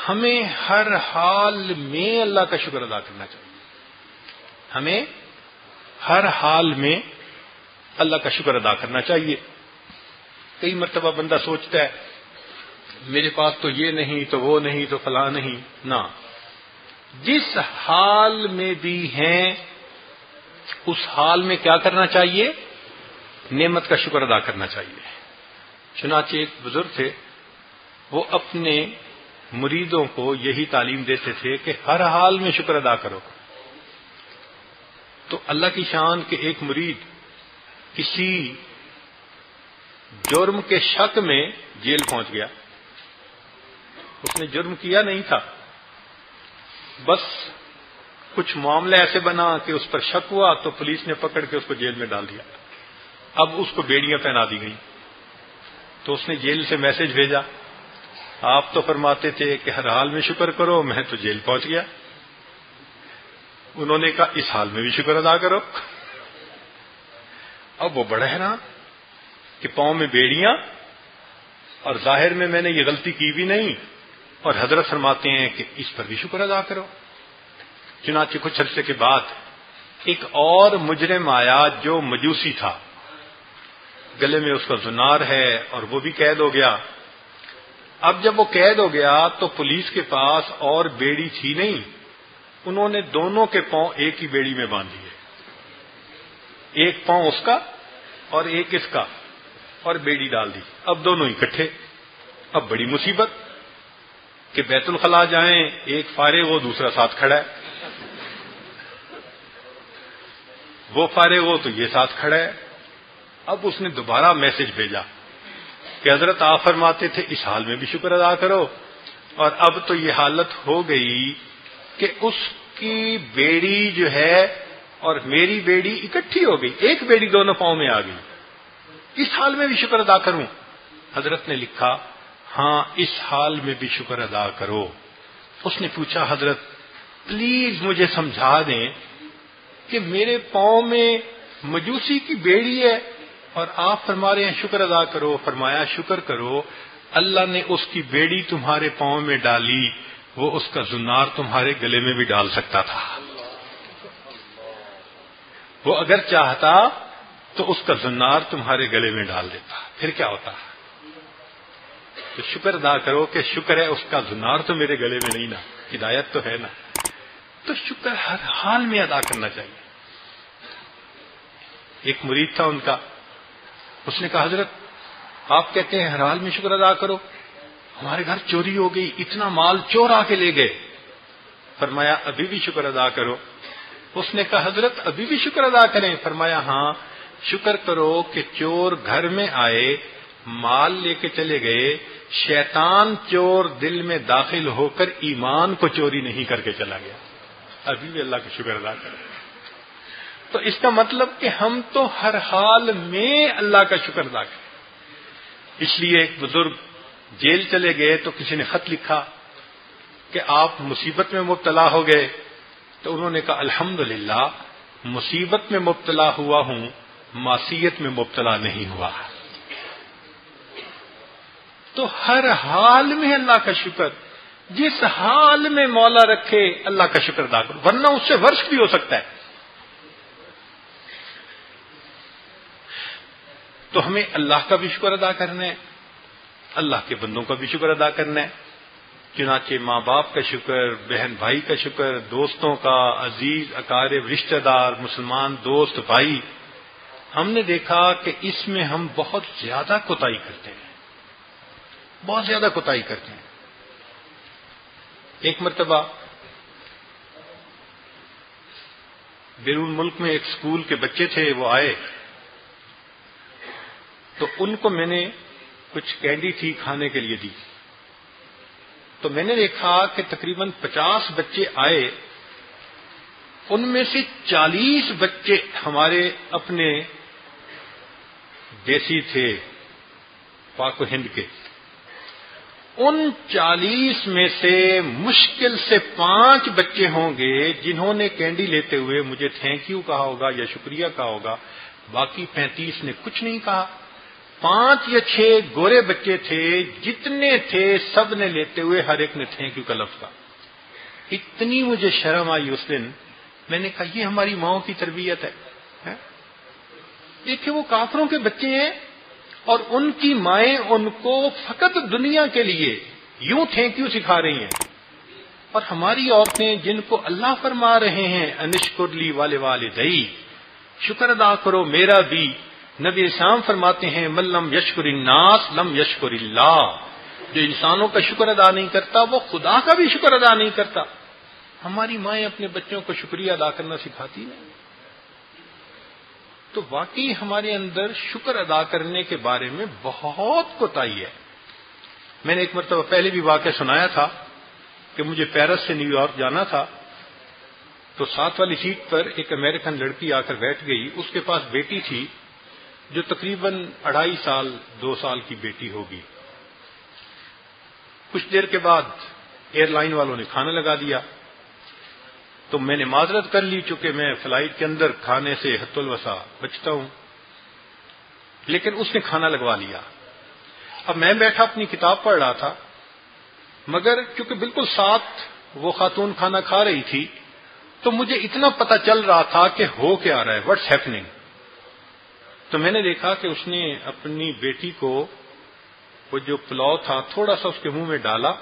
ہمیں ہر حال میں اللہ کا شکر ادا کرنا چاہیے. ہمیں ہر حال میں اللہ کا شکر ادا کرنا چاہیے. کئی مرتبہ بندہ سوچتا ہے میرے پاس تو یہ نہیں تو وہ نہیں تو فلاں نہیں. نہ، جس حال میں بھی ہیں اس حال میں کیا کرنا چاہیے؟ نعمت کا شکر ادا کرنا چاہیے. چنانچہ ایک بزرگ تھے، وہ اپنے مریدوں کو یہی تعلیم دیتے تھے کہ ہر حال میں شکر ادا کرو. تو اللہ کی شان کہ ایک مرید کسی جرم کے شک میں جیل پہنچ گیا. اس نے جرم کیا نہیں تھا، بس کچھ معاملہ ایسے بنا کہ اس پر شک ہوا تو پولیس نے پکڑ کے اس کو جیل میں ڈال دیا. اب اس کو بیڑیاں پہنا دی گئیں. تو اس نے جیل سے میسج بھیجا، آپ تو فرماتے تھے کہ ہر حال میں شکر کرو، میں تو جیل پہنچ گیا. انہوں نے کہا اس حال میں بھی شکر ادا کرو. اب وہ بڑا حیران کہ پاؤں میں بیڑیاں اور ظاہر میں نے یہ غلطی کی بھی نہیں، اور حضرت فرماتے ہیں کہ اس پر بھی شکر ادا کرو. چنانچہ کچھ عرصے کے بعد ایک اور مجرم آیا جو مجوسی تھا، گلے میں اس کا زنار ہے اور وہ بھی قید ہو گیا. اب جب وہ قید ہو گیا تو پولیس کے پاس اور بیڑی تھی نہیں، انہوں نے دونوں کے پاؤں ایک ہی بیڑی میں باندھ دیے. ایک پاؤں اس کا اور ایک اس کا، اور بیڑی ڈال دی. اب دونوں اکٹھے. اب بڑی مصیبت کہ بیت الخلاء جائیں، ایک فارغ ہو دوسرا ساتھ کھڑا ہے، وہ فارغ ہو تو یہ ساتھ کھڑا ہے. اب اس نے دوبارہ میسج بھیجا کہ حضرت آپ فرماتے تھے اس حال میں بھی شکر ادا کرو، اور اب تو یہ حالت ہو گئی کہ اس کی بیڑی جو ہے اور میری بیڑی اکٹھی ہو گئی، ایک بیڑی دونوں پاؤں میں آ گئی، اس حال میں بھی شکر ادا کروں؟ حضرت نے لکھا ہاں اس حال میں بھی شکر ادا کرو. اس نے پوچھا حضرت پلیز مجھے سمجھا دیں کہ میرے پاؤں میں مجوسی کی بیڑی ہے اور آپ فرما رہے ہیں شکر ادا کرو. فرمایا شکر کرو، اللہ نے اس کی بیڑی تمہارے پاؤں میں ڈالی، وہ اس کا زنار تمہارے گلے میں بھی ڈال سکتا تھا. وہ اگر چاہتا تو اس کا زنار تمہارے گلے میں ڈال دیتا، پھر کیا ہوتا؟ تو شکر ادا کرو کہ شکر ہے اس کا زنار تو میرے گلے میں نہیں نا، ہدایت تو ہے نا. تو شکر ہر حال میں ادا کرنا چاہیے. ایک مرید تھا ان کا، اس نے کہا حضرت آپ کہتے ہیں ہر حال میں شکر ادا کرو، ہمارے گھر چوری ہو گئی، اتنا مال چور آ کے لے گئے. فرمایا ابھی بھی شکر ادا کرو. اس نے کہا حضرت ابھی بھی شکر ادا کریں؟ فرمایا ہاں شکر کرو کہ چور گھر میں آئے، مال لے کے چلے گئے، شیطان چور دل میں داخل ہو کر ایمان کو چوری نہیں کر کے چلا گیا. ابھی بھی اللہ کا شکر ادا کریں. تو اس کا مطلب کہ ہم تو ہر حال میں اللہ کا شکر ادا کریں. اس لیے ایک بزرگ جیل چلے گئے تو کسی نے خط لکھا کہ آپ مصیبت میں مبتلا ہو گئے. تو انہوں نے کہا الحمدللہ مصیبت میں مبتلا ہوا ہوں، معصیت میں مبتلا نہیں ہوا. تو ہر حال میں اللہ کا شکر، جس حال میں مولا رکھے اللہ کا شکر ادا کرو، ورنہ اس سے ورش بھی ہو سکتا ہے. تو ہمیں اللہ کا بھی شکر ادا کرنا ہے، اللہ کے بندوں کا بھی شکر ادا کرنا ہے. چنانچہ ماں باپ کا شکر، بہن بھائی کا شکر، دوستوں کا، عزیز اقارب رشتہ دار، مسلمان دوست بھائی، ہم نے دیکھا کہ اس میں ہم بہت زیادہ کوتاہی کرتے ہیں، بہت زیادہ کوتاہی کرتے ہیں. ایک مرتبہ بیرون ملک میں ایک اسکول کے بچے تھے، وہ آئے تو ان کو میں نے کچھ کینڈی تھی کھانے کے لیے دی. تو میں نے دیکھا کہ تقریباً 50 بچے آئے، ان میں سے 40 بچے ہمارے اپنے دیسی تھے، پاک و ہند کے. ان 40 میں سے مشکل سے 5 بچے ہوں گے جنہوں نے کینڈی لیتے ہوئے مجھے تھینک یو کہا ہوگا یا شکریہ کہا ہوگا، باقی 35 نے کچھ نہیں کہا. 5 یا 6 گورے بچے تھے، جتنے تھے سب نے لیتے ہوئے ہر ایک نے تھینک یو کا لفظ کہا. اتنی مجھے شرم آئی اس دن، میں نے کہا یہ ہماری ماؤں کی تربیت ہے. دیکھیں وہ کافروں کے بچے ہیں اور ان کی مائیں ان کو فقط دنیا کے لیے یوں تھینک یو سکھا رہی ہیں، اور ہماری عورتیں جن کو اللہ فرما رہے ہیں انشکر لی والے والدئی، شکر ادا کرو میرا بھی. نبی اسلام فرماتے ہیں من لم یشکر الناس لم یشکر اللہ، جو انسانوں کا شکر ادا نہیں کرتا وہ خدا کا بھی شکر ادا نہیں کرتا. ہماری مائیں اپنے بچوں کو شکریہ ادا کرنا سکھاتی ہیں. تو واقعی ہمارے اندر شکر ادا کرنے کے بارے میں بہت کوتاہی ہے. میں نے ایک مرتبہ پہلے بھی واقعہ سنایا تھا کہ مجھے پیرس سے نیو یارک جانا تھا، تو 7 والی سیٹ پر ایک امریکن لڑکی آ کر بیٹھ گئی. اس کے پاس بیٹی تھی جو تقریباً 2.5 سال 2 سال کی بیٹی ہوگی. کچھ دیر کے بعد ایئر لائن والوں نے کھانا لگا دیا، تو میں نے معذرت کر لی چونکہ میں فلائٹ کے اندر کھانے سے حت الوسع بچتا ہوں، لیکن اس نے کھانا لگوا لیا. اب میں بیٹھا اپنی کتاب پڑھ رہا تھا، مگر کیونکہ بالکل ساتھ وہ خاتون کھانا کھا رہی تھی تو مجھے اتنا پتہ چل رہا تھا کہ ہو کیا رہا ہے، واٹس ہیپننگ. تو میں نے دیکھا کہ اس نے اپنی بیٹی کو وہ جو پلاؤ تھا تھوڑا سا اس کے منہ میں ڈالا،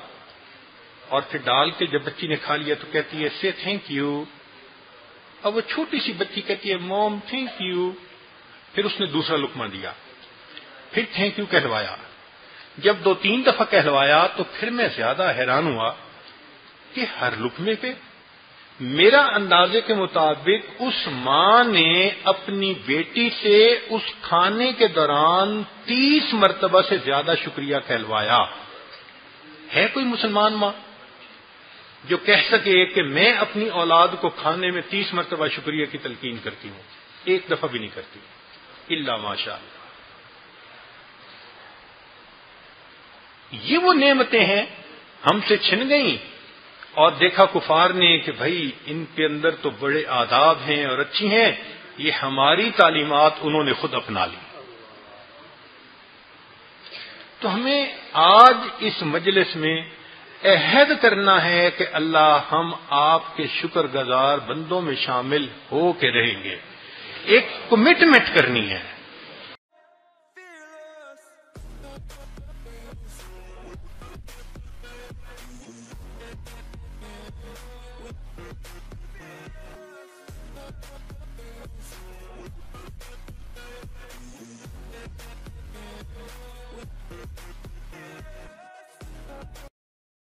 اور پھر ڈال کے جب بچی نے کھا لیا تو کہتی ہے سے تھینک یو. اب وہ چھوٹی سی بچی کہتی ہے موم تھینک یو. پھر اس نے دوسرا لقمہ دیا، پھر تھینک یو کہلوایا. جب 2-3 دفعہ کہلوایا تو پھر میں زیادہ حیران ہوا کہ ہر لقمے پہ میرا اندازے کے مطابق اس ماں نے اپنی بیٹی سے اس کھانے کے دوران 30 مرتبہ سے زیادہ شکریہ کہلوایا. ہے کوئی مسلمان ماں جو کہہ سکے کہ میں اپنی اولاد کو کھانے میں 30 مرتبہ شکریہ کی تلقین کرتی ہوں؟ ایک دفعہ بھی نہیں کرتی، الا ماشاء اللہ. یہ وہ نعمتیں ہیں ہم سے چھن گئیں، اور دیکھا کفار نے کہ بھائی ان کے اندر تو بڑے آداب ہیں اور اچھی ہیں، یہ ہماری تعلیمات انہوں نے خود اپنا لی. تو ہمیں آج اس مجلس میں عہد کرنا ہے کہ اللہ ہم آپ کے شکر گزار بندوں میں شامل ہو کے رہیں گے. ایک کمٹمنٹ کرنی ہے.